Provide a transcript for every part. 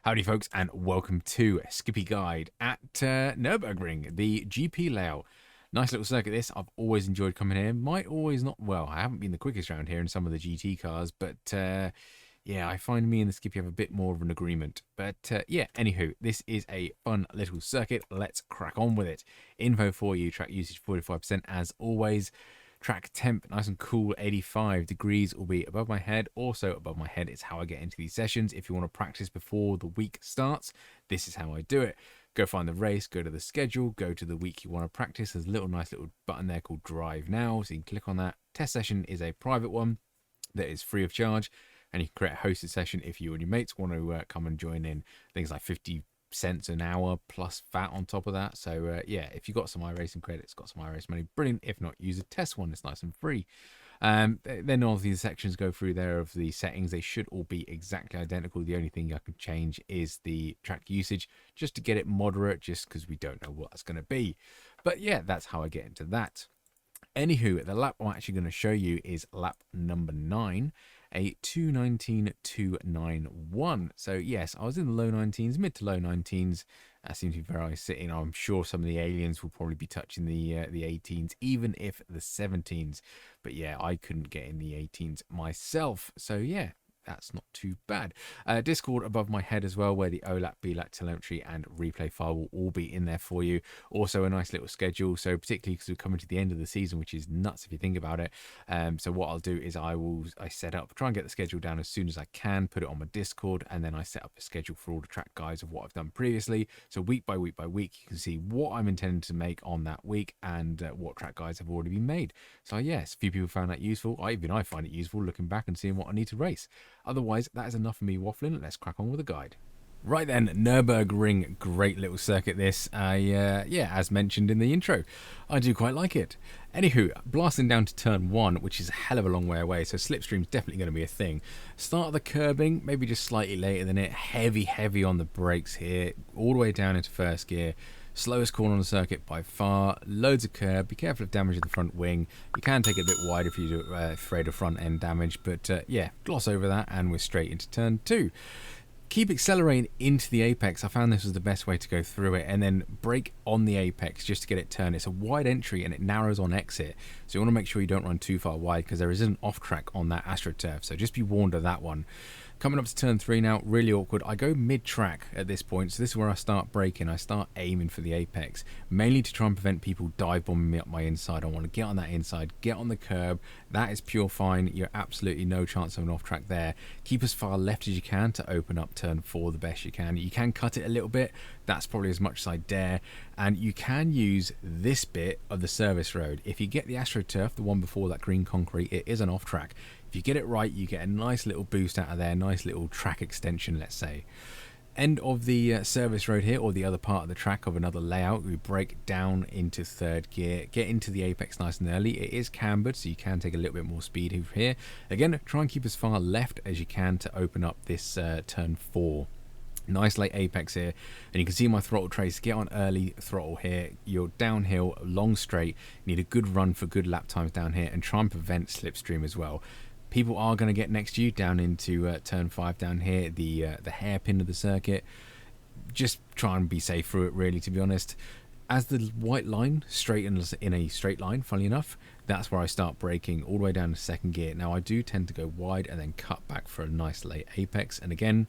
Howdy folks, and welcome to Skippy Guide at Nurburgring, the GP layout. Nice little circuit this. I've always enjoyed coming here. Might always not, well, I haven't been the quickest around here in some of the GT cars, but yeah, I find me and the Skippy have a bit more of an agreement. But yeah, anywho, this is a fun little circuit. Let's crack on with it. Info for you, track usage 45% as always. Track temp, nice and cool, 85 degrees will be above my head. Also above my head is how I get into these sessions. If you want to practice before the week starts, this is how I do it. Go find the race, go to the schedule, go to the week you want to practice. There's a nice little button there called Drive Now, so you can click on that. Test session is a private one that is free of charge, and you can create a hosted session if you and your mates want to come and join in. Things like 50 cents an hour plus VAT on top of that. So yeah, if you got some iRacing credits, got some iRacing money, brilliant. If not, use a test one. It's nice and free. Then all of these sections go through there of the settings. They should all be exactly identical. The only thing I can change is the track usage just to get it moderate, just because we don't know what that's going to be. But yeah, that's how I get into that. Anywho, the lap I'm actually going to show you is lap number 9, a 2:19.291. So yes, I was in the low 19s, mid to low 19s. That seems to be where I was sitting. I'm sure some of the aliens will probably be touching the 18s, even if the 17s. But yeah, I couldn't get in the 18s myself. So yeah, that's not too bad. Discord above my head as well, where the OLAP, BLAP telemetry and replay file will all be in there for you. Also a nice little schedule, so particularly because we're coming to the end of the season, which is nuts if you think about it. So what I'll do is I set up, try and get the schedule down as soon as I can, put it on my Discord, and then I set up a schedule for all the track guides of what I've done previously. So week by week by week, you can see what I'm intending to make on that week and what track guides have already been made. So yes, a few people found that useful. Even I find it useful looking back and seeing what I need to race. Otherwise, that is enough of me waffling. Let's crack on with the guide. Right then, Nurburgring, great little circuit this. Yeah, as mentioned in the intro, I do quite like it. Anywho, blasting down to turn 1, which is a hell of a long way away, so slipstream's definitely going to be a thing. Start the curbing, maybe just slightly later than it. Heavy on the brakes here, all the way down into first gear. Slowest corner on the circuit by far, loads of curb, be careful of damage in the front wing. You can take it a bit wide if you're afraid of front end damage, but yeah, gloss over that and we're straight into turn 2. Keep accelerating into the apex. I found this was the best way to go through it, and then brake on the apex just to get it turned. It's a wide entry and it narrows on exit, so you want to make sure you don't run too far wide because there is an off track on that AstroTurf, so just be warned of that one. Coming up to turn 3 now, really awkward. I go mid-track at this point, so this is where I start braking. I start aiming for the apex, mainly to try and prevent people dive bombing me up my inside. I want to get on that inside, get on the curb. That is pure fine. You're absolutely no chance of an off-track there. Keep as far left as you can to open up turn 4 the best you can. You can cut it a little bit. That's probably as much as I dare. And you can use this bit of the service road. If you get the AstroTurf, the one before that green concrete, it is an off-track. If you get it right, you get a nice little boost out of there, nice little track extension, let's say. End of the service road here, or the other part of the track of another layout. We brake down into third gear, get into the apex nice and early. It is cambered, so you can take a little bit more speed over here. Again, try and keep as far left as you can to open up this turn 4. Nice late apex here, and you can see my throttle trace. Get on early throttle here. You're downhill, long straight. You need a good run for good lap times down here, and try and prevent slipstream as well. People are going to get next to you down into turn 5 down here, the hairpin of the circuit. Just try and be safe through it, really, to be honest. As the white line straightens in a straight line, funnily enough, that's where I start braking all the way down to second gear. Now, I do tend to go wide and then cut back for a nice late apex. And again,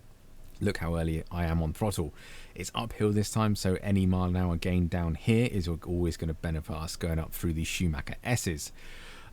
look how early I am on throttle. It's uphill this time, so any mile an hour gain down here is always going to benefit us going up through these Schumacher-S's.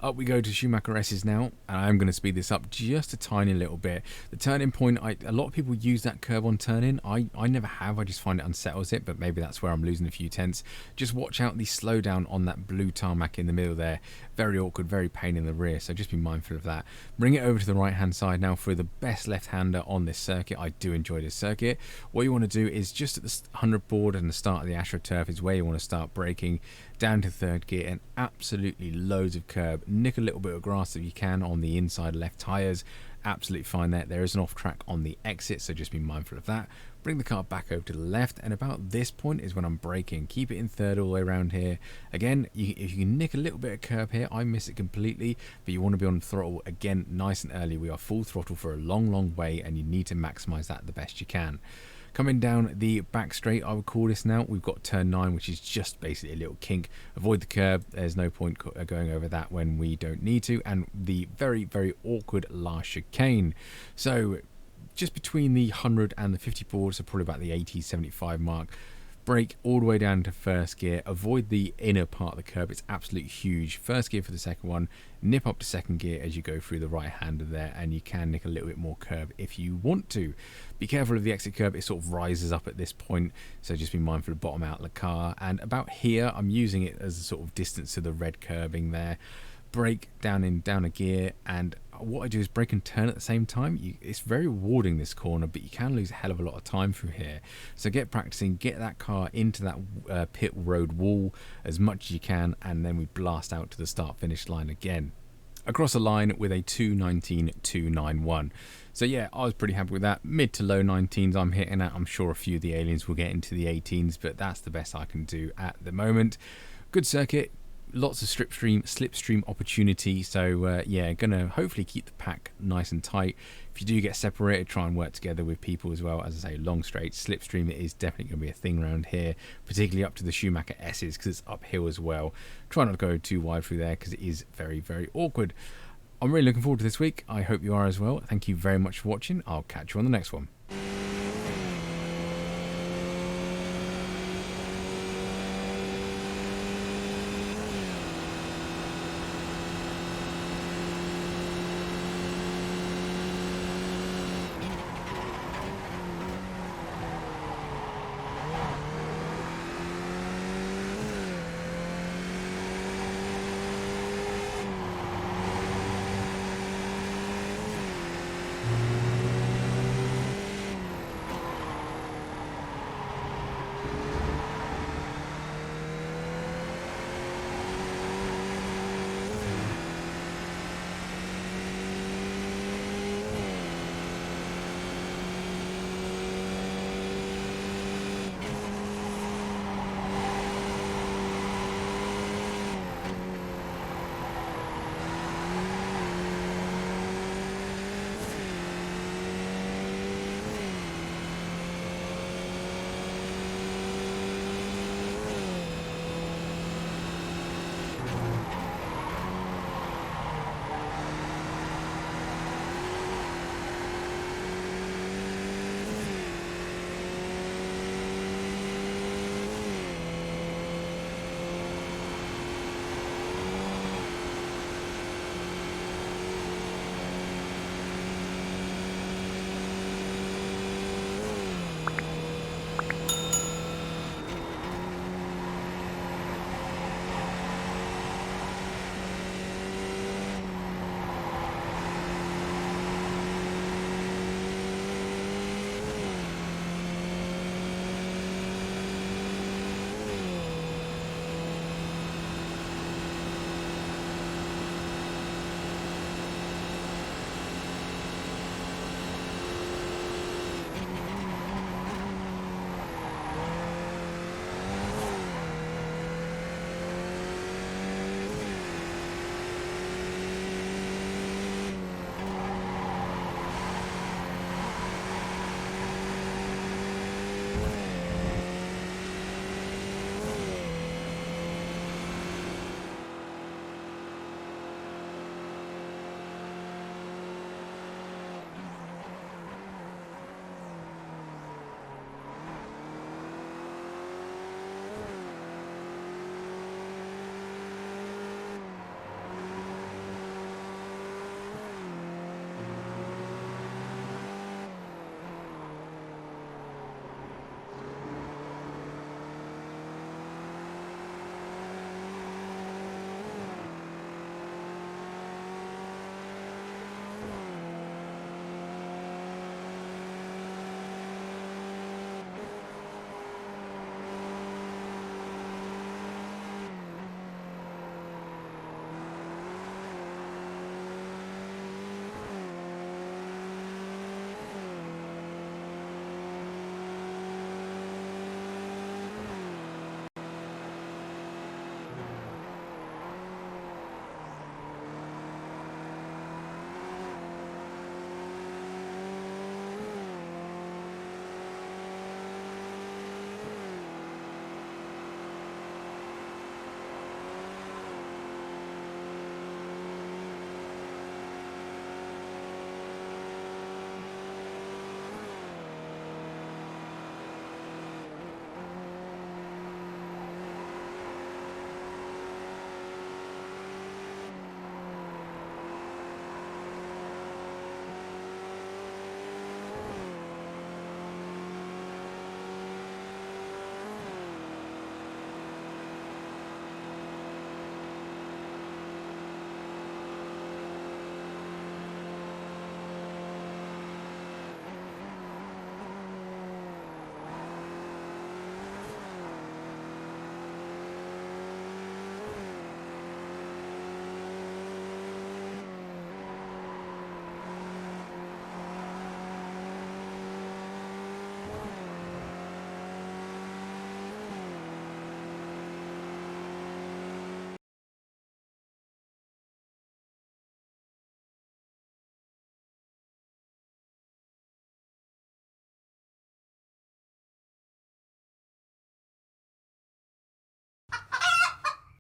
Up we go to Schumacher-S's now, and I'm going to speed this up just a tiny little bit. The turning point, a lot of people use that curve on turn-in. I never have, I just find it unsettles it, but maybe that's where I'm losing a few tenths. Just watch out the slowdown on that blue tarmac in the middle there. Very awkward, very pain in the rear, so just be mindful of that. Bring it over to the right-hand side now for the best left-hander on this circuit. I do enjoy this circuit. What you want to do is just at the 100 board and the start of the AstroTurf is where you want to start braking. Down to third gear and absolutely loads of curb. Nick a little bit of grass if you can on the inside left tyres. Absolutely fine there. There is an off track on the exit, so just be mindful of that. Bring the car back over to the left, and about this point is when I'm braking. Keep it in third all the way around here. Again, if you can nick a little bit of curb here, I miss it completely, but you want to be on throttle again nice and early. We are full throttle for a long way, and you need to maximize that the best you can. Coming down the back straight, I would call this now, we've got turn 9, which is just basically a little kink. Avoid the curb, there's no point going over that when we don't need to. And the very, very awkward last chicane. So just between the 100 and the 54, so probably about the 80-75 mark. Brake all the way down to first gear, avoid the inner part of the curb, it's absolutely huge. First gear for the second one, nip up to second gear as you go through the right hander there, and you can nick a little bit more curb if you want to. Be careful of the exit curb, it sort of rises up at this point, so just be mindful of the bottom out of the car. And about here, I'm using it as a sort of distance to the red curbing there. Brake down a gear, and what I do is brake and turn at the same time. It's very rewarding, this corner, but you can lose a hell of a lot of time through here. So get practicing, get that car into that pit road wall as much as you can, and then we blast out to the start finish line again. Across the line with a 2:19.291. So yeah, I was pretty happy with that. Mid to low 19s I'm hitting at. I'm sure a few of the aliens will get into the 18s, but that's the best I can do at the moment. Good circuit. Lots of slipstream opportunity, so yeah, gonna hopefully keep the pack nice and tight. If you do get separated, try and work together with people as well. As I say, long straight slipstream is definitely going to be a thing around here, particularly up to the Schumacher-S's because it's uphill as well. Try not to go too wide through there because it is very, very awkward. I'm really looking forward to this week. I hope you are as well. Thank you very much for watching. I'll catch you on the next one.